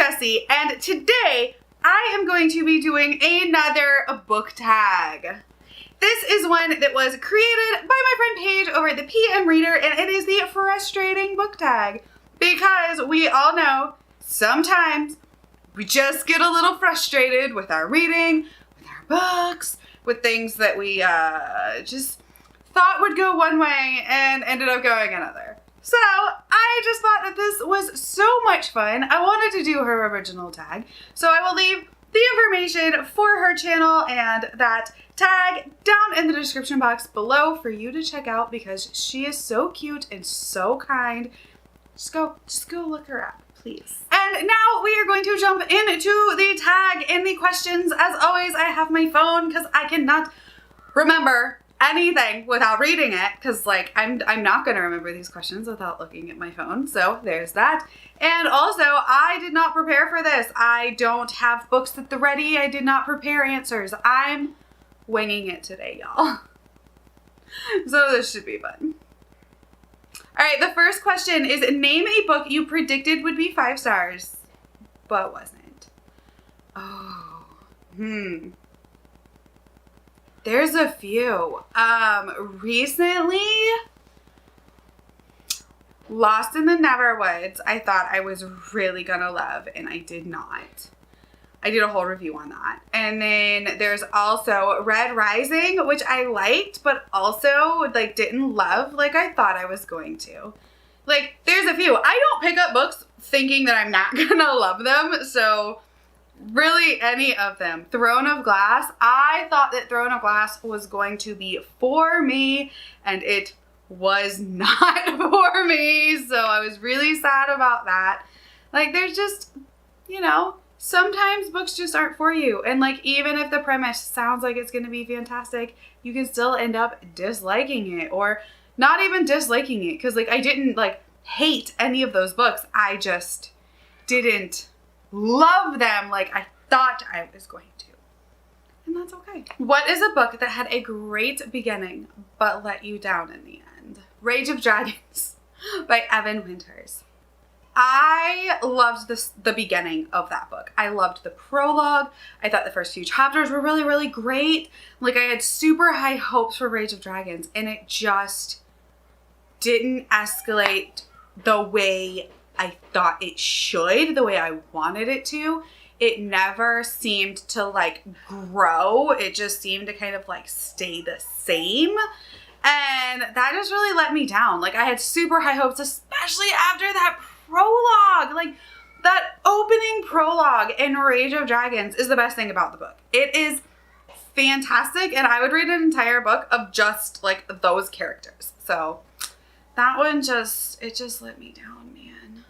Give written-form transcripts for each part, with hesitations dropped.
Jessie, and today I am going to be doing another book tag. This is one that was created by my friend Paige over at the PM Reader, and it is the frustrating book tag. Because we all know sometimes we just get a little frustrated with our reading, with our books, with things that we just thought would go one way and ended up going another. So I just thought that this was so much fun. I wanted to do her original tag. So I will leave the information for her channel and that tag down in the description box below for you to check out because she is so cute and so kind. Just go look her up, please. And now we are going to jump into the tag and the questions. As always, I have my phone because I cannot remember anything without reading it because like I'm not gonna remember these questions without looking at my phone, so there's that. And also I did not prepare for this. I don't have books at the ready. I did not prepare answers. I'm winging it today, y'all. So this should be fun. All right, the first question is name a book you predicted would be 5 stars but wasn't. There's a few. Recently, Lost in the Neverwoods, I thought I was really gonna love, and I did not. I did a whole review on that. And then there's also Red Rising, which I liked, but also like didn't love like I thought I was going to. Like, there's a few. I don't pick up books thinking that I'm not gonna love them, so really any of them. Throne of Glass, I thought that Throne of Glass was going to be for me, and it was not for me, so I was really sad about that. Like, there's just, you know, sometimes books just aren't for you, and like even if the premise sounds like it's going to be fantastic, you can still end up disliking it, or not even disliking it, because like I didn't like hate any of those books, I just didn't love them like I thought I was going to. And that's okay. What is a book that had a great beginning but let you down in the end? Rage of Dragons by Evan Winters. I loved the beginning of that book. I loved the prologue. I thought the first few chapters were really, really great. Like, I had super high hopes for Rage of Dragons, and it just didn't escalate the way I thought it should, the way I wanted it to. It never seemed to like grow. It just seemed to kind of like stay the same. And that just really let me down. Like, I had super high hopes, especially after that prologue. Like, that opening prologue in Rage of Dragons is the best thing about the book. It is fantastic, and I would read an entire book of just like those characters. So that one it just let me down, man.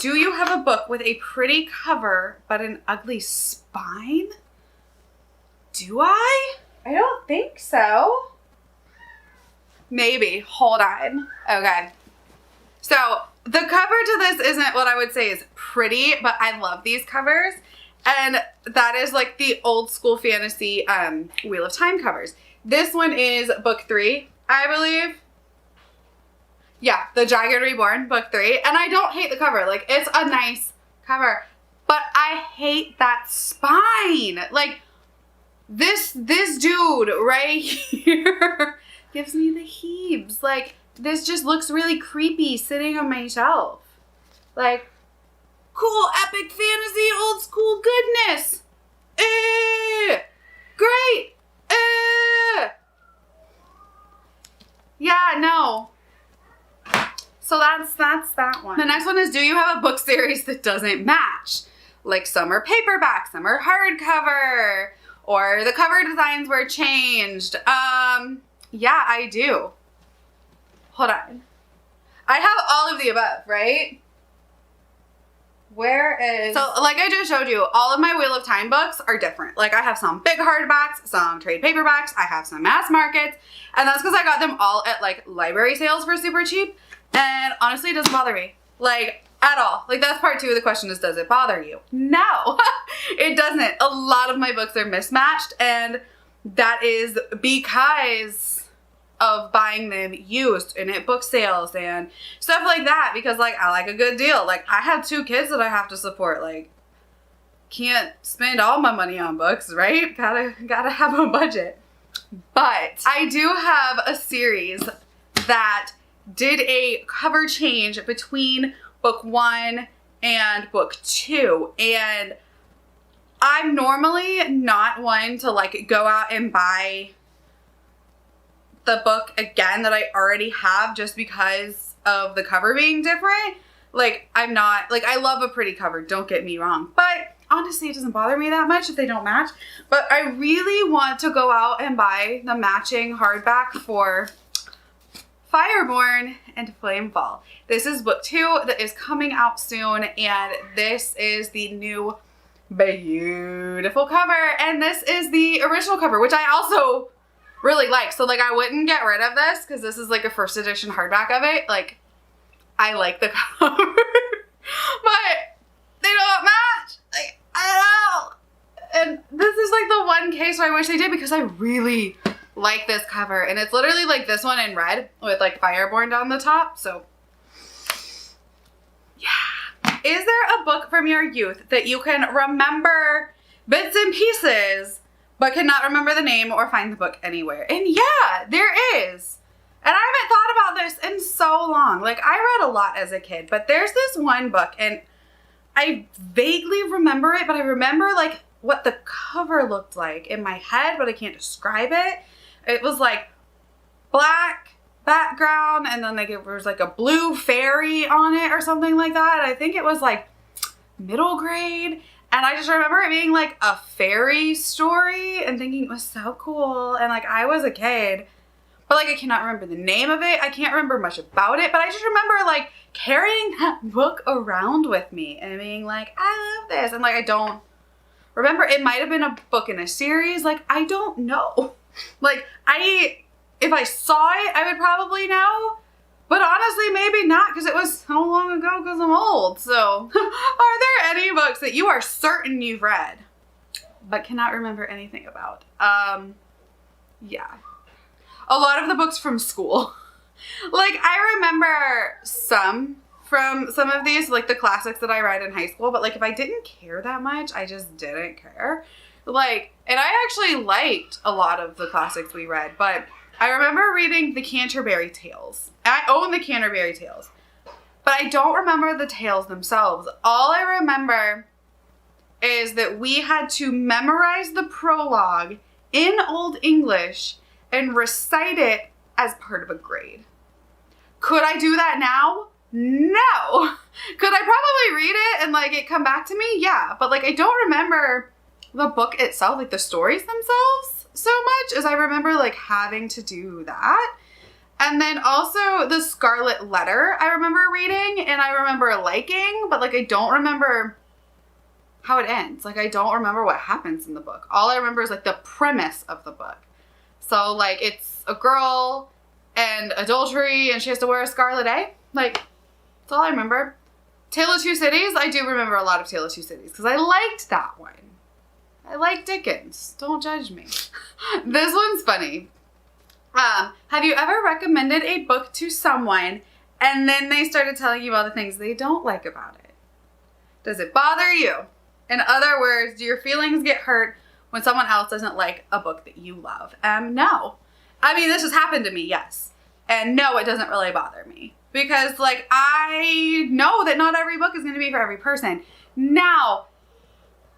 Do you have a book with a pretty cover but an ugly spine? Do I? I don't think so. Maybe. Hold on. Okay. So the cover to this isn't what I would say is pretty, but I love these covers. And that is like the old school fantasy Wheel of Time covers. This one is book 3, I believe. Yeah, The Dragon Reborn, book 3. And I don't hate the cover. Like, it's a nice cover. But I hate that spine. Like, this dude right here gives me the heaves. Like, this just looks really creepy sitting on my shelf. Like, cool, epic fantasy, old school goodness. Great. Yeah, no. So that's that one. The next one is, do you have a book series that doesn't match? Like, some are paperback, some are hardcover, or the cover designs were changed. Yeah, I do. Hold on. I have all of the above, right? Where is... So, like I just showed you, all of my Wheel of Time books are different. Like, I have some big hardbacks, some trade paperbacks, I have some mass markets, and that's because I got them all at, like, library sales for super cheap, and honestly, it doesn't bother me. Like, at all. Like, that's part 2 of the question is, does it bother you? No, it doesn't. A lot of my books are mismatched, and that is because of buying them used and at book sales and stuff like that, because like I like a good deal. Like, I have 2 kids that I have to support. Like, can't spend all my money on books, right? Gotta have a budget. But I do have a series that did a cover change between book 1 and book 2, and I'm normally not one to like go out and buy the book again that I already have just because of the cover being different. Like, I'm not, like, I love a pretty cover, don't get me wrong, but honestly it doesn't bother me that much if they don't match. But I really want to go out and buy the matching hardback for Fireborn and Flamefall. This is book 2 that is coming out soon, and this is the new beautiful cover, and this is the original cover, which I also really like. So like, I wouldn't get rid of this because this is like a first edition hardback of it. Like, I like the cover, but they don't match. Like, I don't know. And this is like the one case where I wish they did, because I really like this cover, and it's literally like this one in red with like Fireborn down the top. So yeah. Is there a book from your youth that you can remember bits and pieces but cannot remember the name or find the book anywhere? And yeah, there is. And I haven't thought about this in so long. Like, I read a lot as a kid, but there's this one book, and I vaguely remember it, but I remember like what the cover looked like in my head, but I can't describe it. It was like black background, and then like it was like a blue fairy on it or something like that. I think it was like middle grade, and I just remember it being like a fairy story and thinking it was so cool. And like, I was a kid, but like, I cannot remember the name of it. I can't remember much about it, but I just remember like carrying that book around with me and being like, I love this. And like, I don't remember, it might have been a book in a series. Like, I don't know. Like, if I saw it, I would probably know, but honestly, maybe not, because it was so long ago because I'm old. So are there any books that you are certain you've read but cannot remember anything about? Yeah. A lot of the books from school. Like, I remember some from some of these, like the classics that I read in high school, but like, if I didn't care that much, I just didn't care. Like, and I actually liked a lot of the classics we read, but I remember reading the Canterbury Tales. I own the Canterbury Tales, but I don't remember the tales themselves. All I remember is that we had to memorize the prologue in Old English and recite it as part of a grade. Could I do that now? No. Could I probably read it and like it come back to me? Yeah, but like, I don't remember the book itself, like the stories themselves, so much as I remember like having to do that. And then also the Scarlet Letter I remember reading and I remember liking, but like, I don't remember how it ends. Like, I don't remember what happens in the book. All I remember is like the premise of the book. So like, it's a girl and adultery and she has to wear a scarlet A. Like, that's all I remember. Tale of Two Cities, I do remember a lot of Tale of Two Cities because I liked that one. I like Dickens. Don't judge me. This one's funny. Have you ever recommended a book to someone and then they started telling you all the things they don't like about it? Does it bother you? In other words, do your feelings get hurt when someone else doesn't like a book that you love? No. I mean, this has happened to me, yes. And no, it doesn't really bother me. Because, like, I know that not every book is going to be for every person. Now,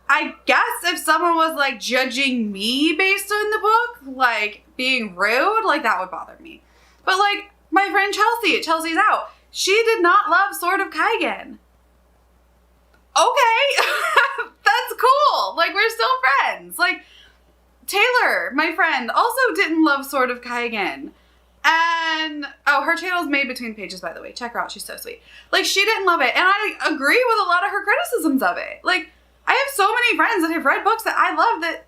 I guess if someone was, like, judging me based on the book, like, being rude, like, that would bother me. But, like, my friend Chelsea at Chelsea's Out, she did not love Sword of Kaigen. Okay, that's cool. Like, we're still friends. Like, Taylor, my friend, also didn't love Sword of Kaigen. And, oh, her channel's Made Between Pages, by the way. Check her out. She's so sweet. Like, she didn't love it. And I agree with a lot of her criticisms of it. Like, I have so many friends that have read books that I love that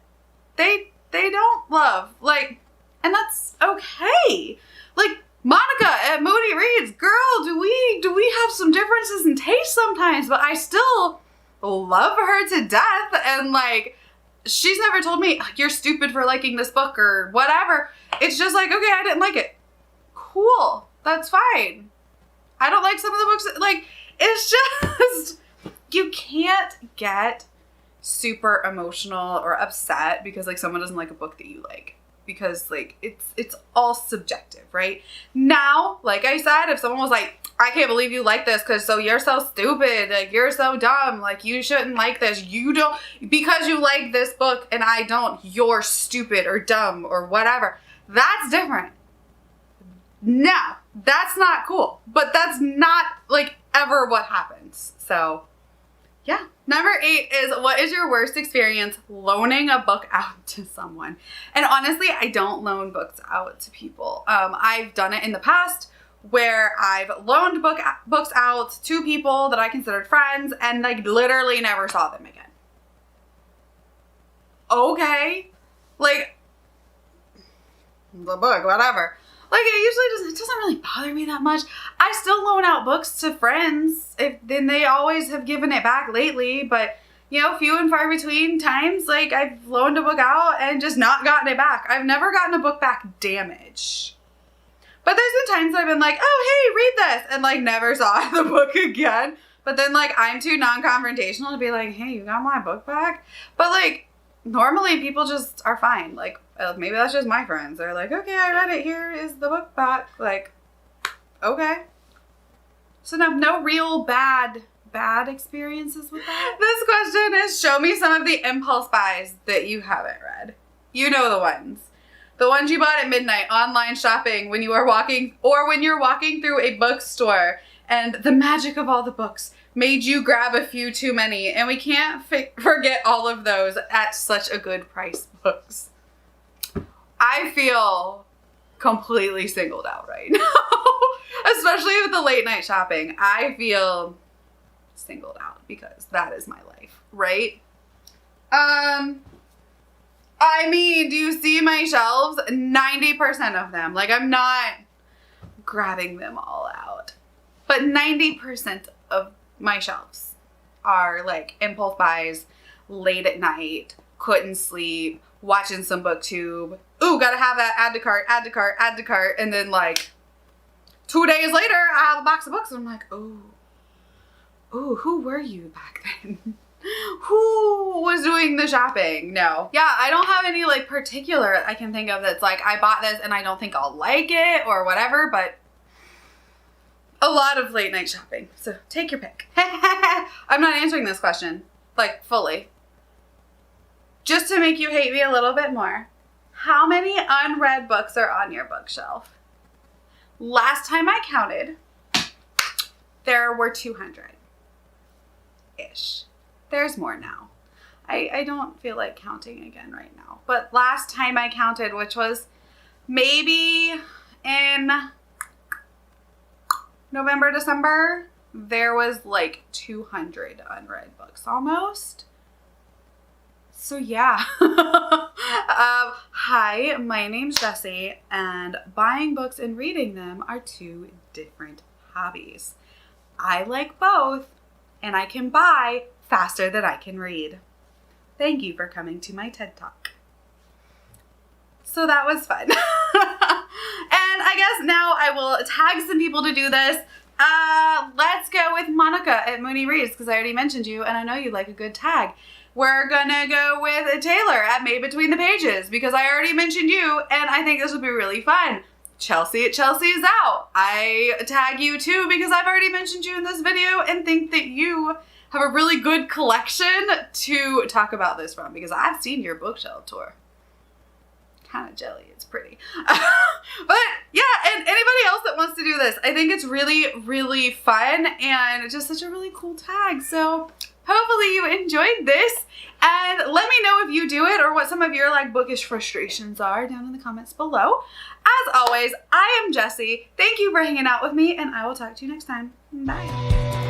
they don't love. Like, and that's okay. Like, Monica at Moody Reads, girl, do we have some differences in taste sometimes, but I still love her to death. And like, she's never told me you're stupid for liking this book or whatever. It's just like, okay, I didn't like it. Cool. That's fine. I don't like some of the books. Like, it's just, you can't get super emotional or upset because like someone doesn't like a book that you like, because like it's all subjective, right? Now, like I said, if someone was like, I can't believe you like this because so you're so stupid, like you're so dumb, like you shouldn't like this, you don't, because you like this book and I don't, you're stupid or dumb or whatever, that's different. No, that's not cool, but that's not like ever what happens. So yeah. Number 8 is, what is your worst experience loaning a book out to someone? And honestly, I don't loan books out to people. I've done it in the past where I've loaned books out to people that I considered friends and like literally never saw them again. Okay. Like, the book, whatever. Like, it doesn't really bother me that much. I still loan out books to friends, then they always have given it back lately, but you know, few and far between times, like I've loaned a book out and just not gotten it back. I've never gotten a book back damaged. But there's been times that I've been like, oh, hey, read this, and like never saw the book again. But then like I'm too non-confrontational to be like, hey, you got my book back? But like normally people just are fine. Like, maybe that's just my friends. They're like, okay, I read it. Here is the book back. Like, okay. So no real bad experiences with that. This question is, show me some of the impulse buys that you haven't read. You know the ones. The ones you bought at midnight, online shopping, when you are walking, or when you're walking through a bookstore and the magic of all the books made you grab a few too many. And we can't forget all of those at such a good price books. I feel completely singled out right now, especially with the late night shopping. I feel singled out because that is my life, right? I mean, do you see my shelves? 90% of them, like I'm not grabbing them all out, but 90% of my shelves are like impulse buys, late at night, couldn't sleep, watching some booktube. Ooh, gotta have that, add to cart, add to cart, add to cart. And then like 2 days later, I have a box of books and I'm like, ooh, who were you back then? Who was doing the shopping? No. Yeah, I don't have any like particular I can think of that's like, I bought this and I don't think I'll like it or whatever, but a lot of late night shopping. So take your pick. I'm not answering this question like fully. Just to make you hate me a little bit more, how many unread books are on your bookshelf? Last time I counted, there were 200-ish. There's more now. I don't feel like counting again right now. But last time I counted, which was maybe in November, December, there was like 200 unread books almost. So yeah. Hi, my name's Jessie, and buying books and reading them are two different hobbies. I like both, and I can buy faster than I can read. Thank you for coming to my TED Talk. So that was fun. And I guess now I will tag some people to do this. Let's go with Monica at Mooney Reads, because I already mentioned you, and I know you like a good tag. We're gonna go with Taylor at Made Between the Pages, because I already mentioned you, and I think this will be really fun. Chelsea at Chelsea is Out. I tag you too, because I've already mentioned you in this video, and think that you have a really good collection to talk about this from, because I've seen your bookshelf tour. Kind of jelly, it's pretty. But yeah, and anybody else that wants to do this, I think it's really, really fun, and just such a really cool tag. So hopefully you enjoyed this, and let me know if you do it or what some of your like bookish frustrations are down in the comments below. As always, I am Jessie. Thank you for hanging out with me, and I will talk to you next time. Bye.